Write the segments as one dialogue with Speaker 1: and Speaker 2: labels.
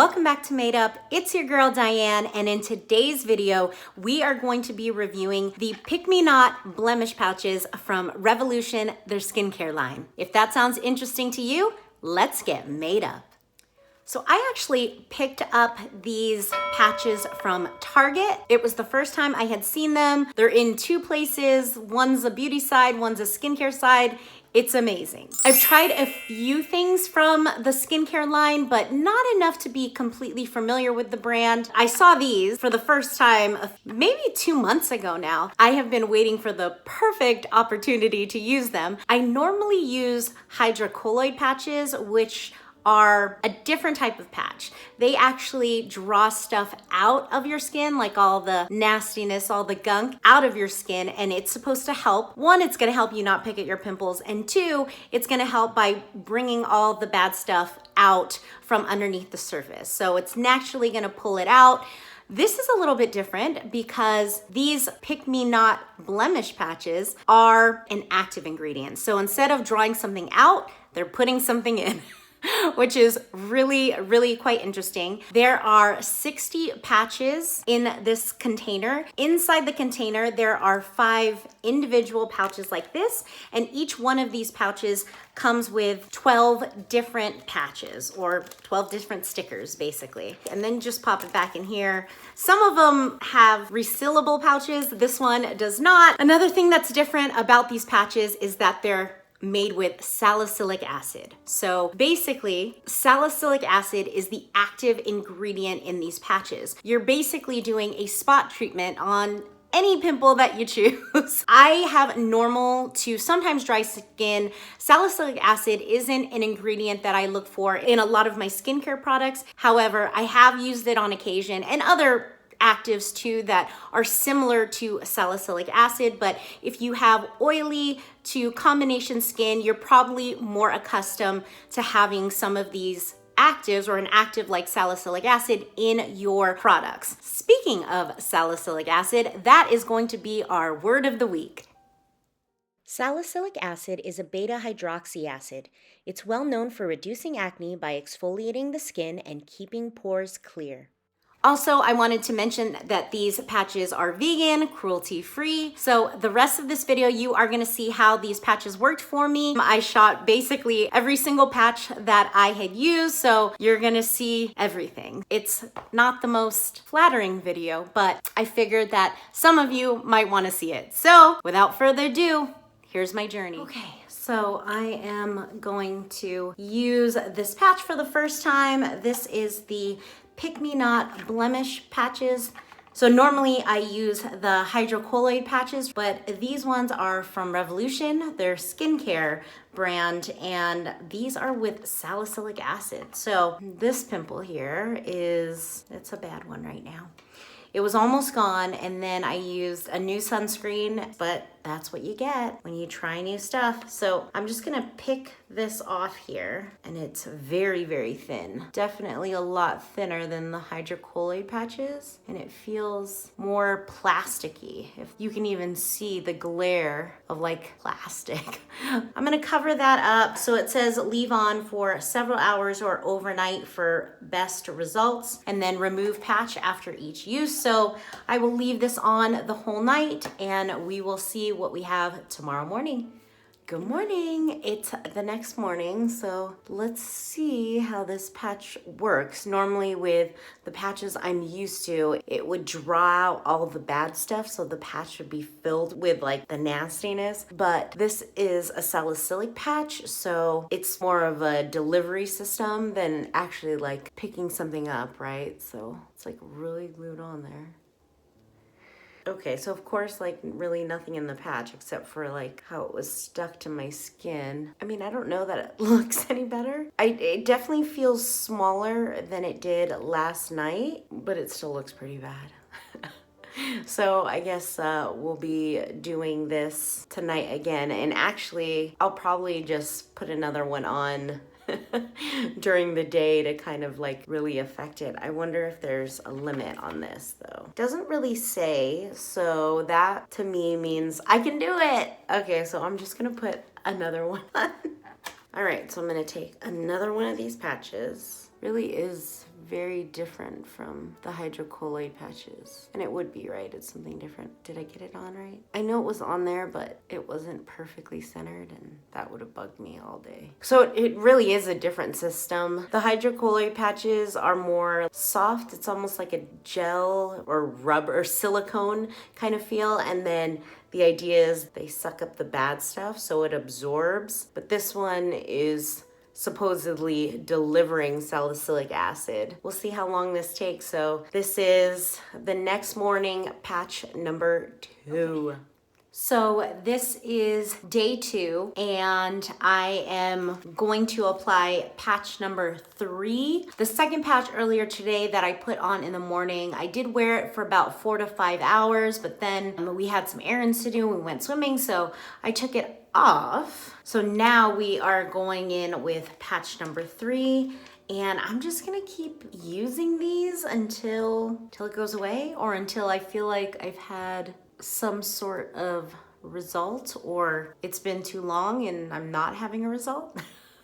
Speaker 1: Welcome back to Made Up. It's your girl Diane, and in today's video, we are going to be reviewing the Pick-Me-Not Blemish Patches from Revolution, their skincare line. If that sounds interesting to you, let's get made up. So I actually picked up these patches from Target. It was the first time I had seen them. They're in two places. One's a beauty side, one's a skincare side. It's amazing. I've tried a few things from the skincare line, but not enough to be completely familiar with the brand. I saw these for the first time maybe 2 months ago now. I have been waiting for the perfect opportunity to use them. I normally use hydrocolloid patches, which are a different type of patch. They actually draw stuff out of your skin, like all the nastiness, all the gunk out of your skin, and it's supposed to help. One, it's gonna help you not pick at your pimples, and two, it's gonna help by bringing all the bad stuff out from underneath the surface. So it's naturally gonna pull it out. This is a little bit different because these Pick-Me-Not Blemish Patches are an active ingredient. So instead of drawing something out, they're putting something in. Which is really quite interesting. There are 60 patches in this container. Inside the container, there are 5 individual pouches like this, and each one of these pouches comes with 12 different patches, or 12 different stickers, basically. And then just pop it back in here. Some of them have resealable pouches. This one does not. Another thing that's different about these patches is that they're made with salicylic acid. So basically, salicylic acid is the active ingredient in these patches. You're basically doing a spot treatment on any pimple that you choose. I have normal to sometimes dry skin. Salicylic acid isn't an ingredient that I look for in a lot of my skincare products. However, I have used it on occasion, and other actives too that are similar to salicylic acid. But if you have oily to combination skin, you're probably more accustomed to having some of these actives, or an active like salicylic acid, in your products. Speaking of salicylic acid, that is going to be our word of the week. Salicylic acid is a beta hydroxy acid. It's well known for reducing acne by exfoliating the skin and keeping pores clear. Also, I wanted to mention that these patches are vegan, cruelty-free. So the rest of this video, you are gonna see how these patches worked for me. I shot basically every single patch that I had used, so you're gonna see everything. It's not the most flattering video, but I figured that some of you might wanna see it. So without further ado, here's my journey. Okay. So I am going to use this patch for the first time. This is the Pick-Me-Not Blemish Patches. So normally I use the hydrocolloid patches, but these ones are from Revolution, their skincare brand, and these are with salicylic acid. So this pimple here it's a bad one right now. It was almost gone, and then I used a new sunscreen, but that's what you get when you try new stuff. So I'm just gonna pick this off here, and it's very thin. Definitely a lot thinner than the hydrocolloid patches, and it feels more plasticky. If you can even see the glare of like plastic. I'm gonna cover that up. So it says leave on for several hours or overnight for best results, and then remove patch after each use. So I will leave this on the whole night, and we will see what we have tomorrow morning. Good morning. It's the next morning, so let's see how this patch works. Normally with the patches I'm used to, it would draw out all the bad stuff, so the patch would be filled with like the nastiness. But this is a salicylic patch, so it's more of a delivery system than actually like picking something up, right? So it's like really glued on there. Okay, so of course, like really nothing in the patch except for like how it was stuck to my skin. I mean, I don't know that it looks any better. It definitely feels smaller than it did last night, but it still looks pretty bad. So I guess we'll be doing this tonight again. And actually, I'll probably just put another one on during the day to kind of like really affect it. I wonder if there's a limit on this though. Doesn't really say, so that to me means I can do it. Okay, so I'm just gonna put another one on. All right, so I'm gonna take another one of these patches. Really is very different from the hydrocolloid patches. And it would be, right? It's something different. Did I get it on right? I know it was on there, but it wasn't perfectly centered, and that would have bugged me all day. So it really is a different system. The hydrocolloid patches are more soft. It's almost like a gel or rubber or silicone kind of feel. And then the idea is they suck up the bad stuff so it absorbs. But this one is supposedly delivering salicylic acid. We'll see how long this takes. So this is the next morning, patch number 2. So this is day 2, and I am going to apply patch number 3. The second patch earlier today that I put on in the morning, I did wear it for about 4 to 5 hours, but then we had some errands to do. We went swimming, so I took it off. So now we are going in with patch number 3. And I'm just gonna keep using these until it goes away, or until I feel like I've had some sort of result, or it's been too long and I'm not having a result.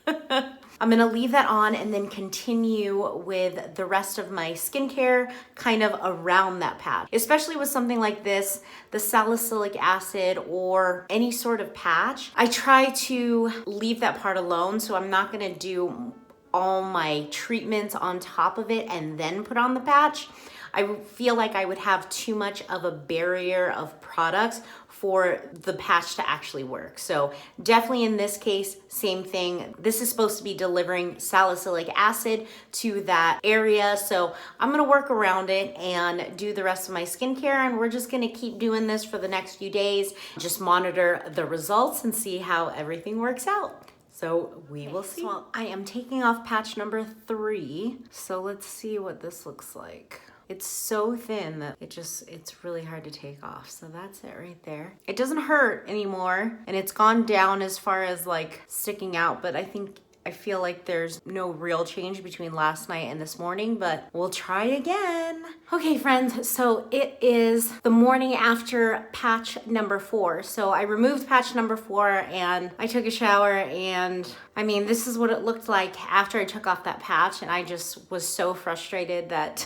Speaker 1: I'm gonna leave that on and then continue with the rest of my skincare kind of around that patch. Especially with something like this, the salicylic acid or any sort of patch, I try to leave that part alone, so I'm not gonna do all my treatments on top of it and then put on the patch. I feel like I would have too much of a barrier of products for the patch to actually work. So definitely in this case, same thing. This is supposed to be delivering salicylic acid to that area. So I'm gonna work around it and do the rest of my skincare, and we're just gonna keep doing this for the next few days. Just monitor the results and see how everything works out. So we will see. Well, I am taking off patch number 3. So let's see what this looks like. It's so thin that it's really hard to take off. So that's it right there. It doesn't hurt anymore, and it's gone down as far as like sticking out, but I feel like there's no real change between last night and this morning, but we'll try again. Okay, friends, so it is the morning after patch number 4. So I removed patch number 4 and I took a shower, and I mean, this is what it looked like after I took off that patch, and I just was so frustrated that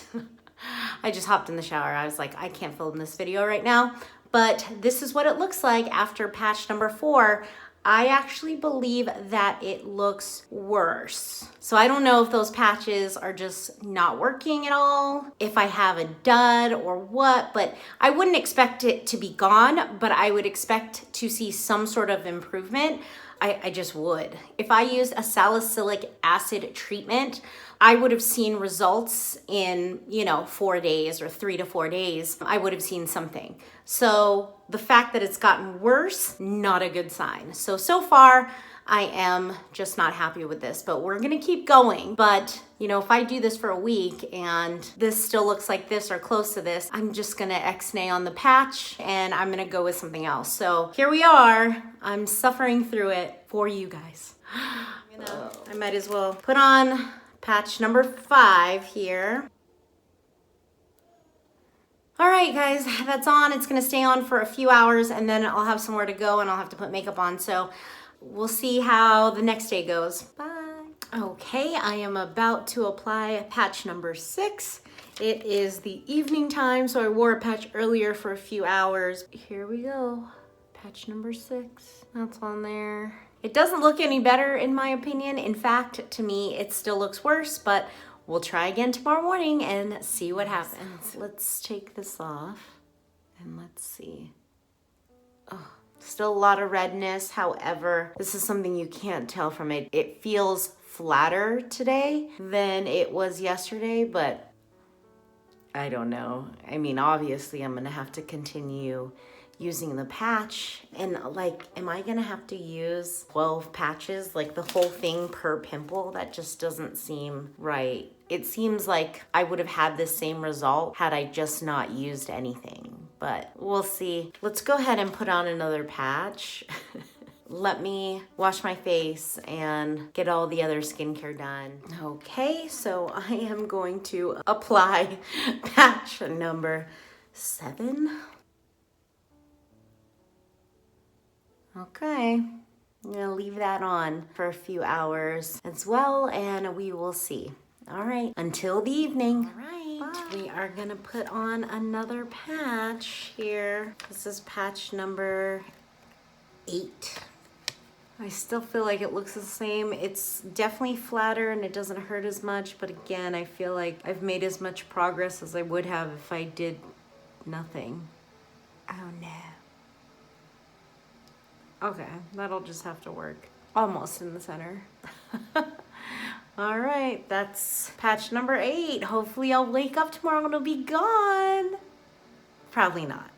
Speaker 1: I just hopped in the shower. I was like, I can't film this video right now, but this is what it looks like after patch number 4. I actually believe that it looks worse. So I don't know if those patches are just not working at all, if I have a dud or what, but I wouldn't expect it to be gone, but I would expect to see some sort of improvement. I just would. If I used a salicylic acid treatment, I would have seen results in, 4 days or 3 to 4 days. I would have seen something. So the fact that it's gotten worse, not a good sign. So far, I am just not happy with this, but we're gonna keep going. But, if I do this for a week and this still looks like this or close to this, I'm just gonna X-nay on the patch and I'm gonna go with something else. So here we are. I'm suffering through it for you guys. I might as well put on patch number 5 here. All right, guys, that's on. It's gonna stay on for a few hours, and then I'll have somewhere to go and I'll have to put makeup on. So we'll see how the next day goes. Bye. Okay, I am about to apply patch number 6. It is the evening time, so I wore a patch earlier for a few hours. Here we go, patch number 6. That's on there. It doesn't look any better in my opinion. In fact, to me, it still looks worse, but we'll try again tomorrow morning and see what happens. Let's take this off and let's see. Oh, still a lot of redness. However, this is something you can't tell from it. It feels flatter today than it was yesterday, but I don't know. I mean, obviously I'm gonna have to continue using the patch, and like, am I gonna have to use 12 patches, like the whole thing per pimple? That just doesn't seem right. It seems like I would have had the same result had I just not used anything, but we'll see. Let's go ahead and put on another patch. Let me wash my face and get all the other skincare done. Okay, so I am going to apply patch number 7. Okay, I'm gonna leave that on for a few hours as well, and we will see. All right, until the evening. All right, bye. We are gonna put on another patch here. This is patch number 8. I still feel like it looks the same. It's definitely flatter and it doesn't hurt as much, but again, I feel like I've made as much progress as I would have if I did nothing. Oh no. Okay, that'll just have to work. Almost in the center. All right, that's patch number 8. Hopefully I'll wake up tomorrow and it'll be gone. Probably not.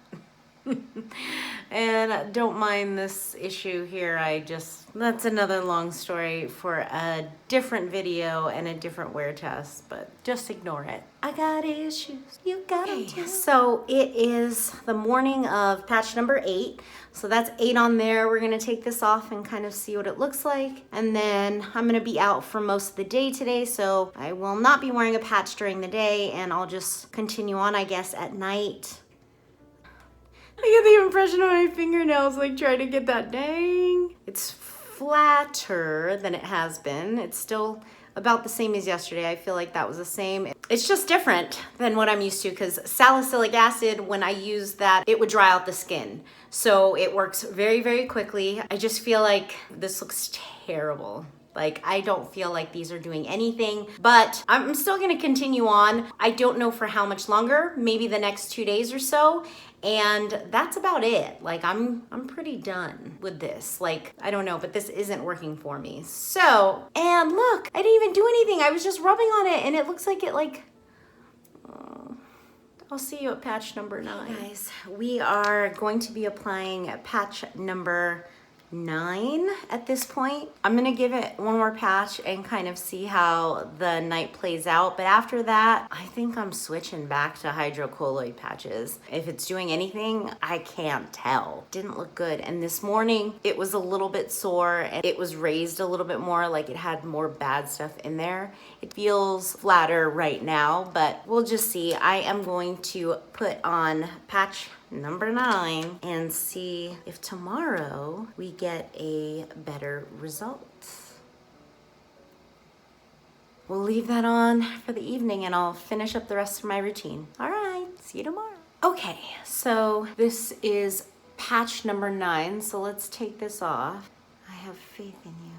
Speaker 1: And don't mind this issue here. That's another long story for a different video and a different wear test, but just ignore it. I got issues, you got them too. So it is the morning of patch number 8. So that's 8 on there. We're gonna take this off and kind of see what it looks like. And then I'm gonna be out for most of the day today, so I will not be wearing a patch during the day, and I'll just continue on, I guess, at night. I get the impression on my fingernails, like trying to get that dang. It's flatter than it has been. It's still about the same as yesterday. I feel like that was the same. It's just different than what I'm used to, because salicylic acid, when I use that, it would dry out the skin. So it works very, very quickly. I just feel like this looks terrible. Like, I don't feel like these are doing anything, but I'm still gonna continue on. I don't know for how much longer, maybe the next 2 days or so. And that's about it. Like, I'm pretty done with this. Like, I don't know, but this isn't working for me. So, and look, I didn't even do anything. I was just rubbing on it and it looks like it I'll see you at patch number 9. Hey guys, we are going to be applying patch number 9 at this point. I'm gonna give it one more patch and kind of see how the night plays out, but after that I think I'm switching back to hydrocolloid patches. If it's doing anything, I can't tell. Didn't look good, and this morning it was a little bit sore and it was raised a little bit more, like it had more bad stuff in there. It feels flatter right now, but we'll just see. I am going to put on patch number 9 and see if tomorrow we get a better result. We'll leave that on for the evening and I'll finish up the rest of my routine. All right, see you tomorrow. Okay, so this is patch number 9, so let's take this off. I have faith in you.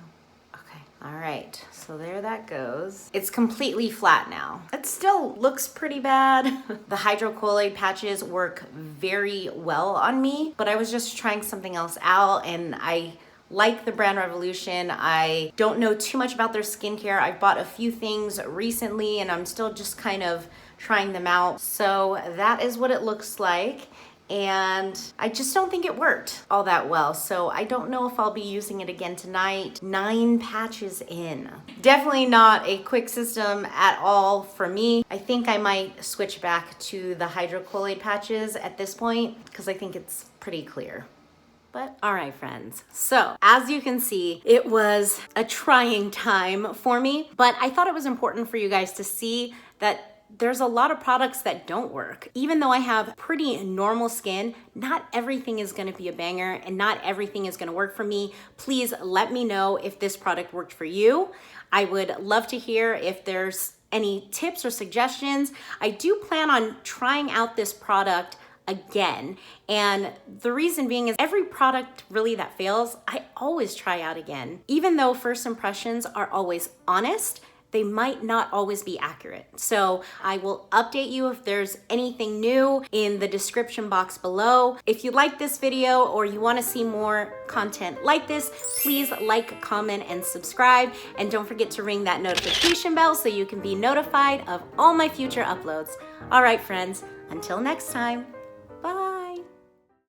Speaker 1: All right, so there that goes. It's completely flat now. It still looks pretty bad. The hydrocolloid patches work very well on me, but I was just trying something else out, and I like the brand Revolution. I don't know too much about their skincare. I've bought a few things recently and I'm still just kind of trying them out. So that is what it looks like. And I just don't think it worked all that well. So I don't know if I'll be using it again tonight. 9 patches in. Definitely not a quick system at all for me. I think I might switch back to the hydrocolloid patches at this point because I think it's pretty clear. But all right, friends. So as you can see, it was a trying time for me, but I thought it was important for you guys to see that there's a lot of products that don't work. Even though I have pretty normal skin, not everything is gonna be a banger and not everything is gonna work for me. Please let me know if this product worked for you. I would love to hear if there's any tips or suggestions. I do plan on trying out this product again. And the reason being is every product really that fails, I always try out again. Even though first impressions are always honest, they might not always be accurate. So I will update you if there's anything new in the description box below. If you like this video or you wanna see more content like this, please like, comment, and subscribe. And don't forget to ring that notification bell so you can be notified of all my future uploads. All right, friends, until next time, bye.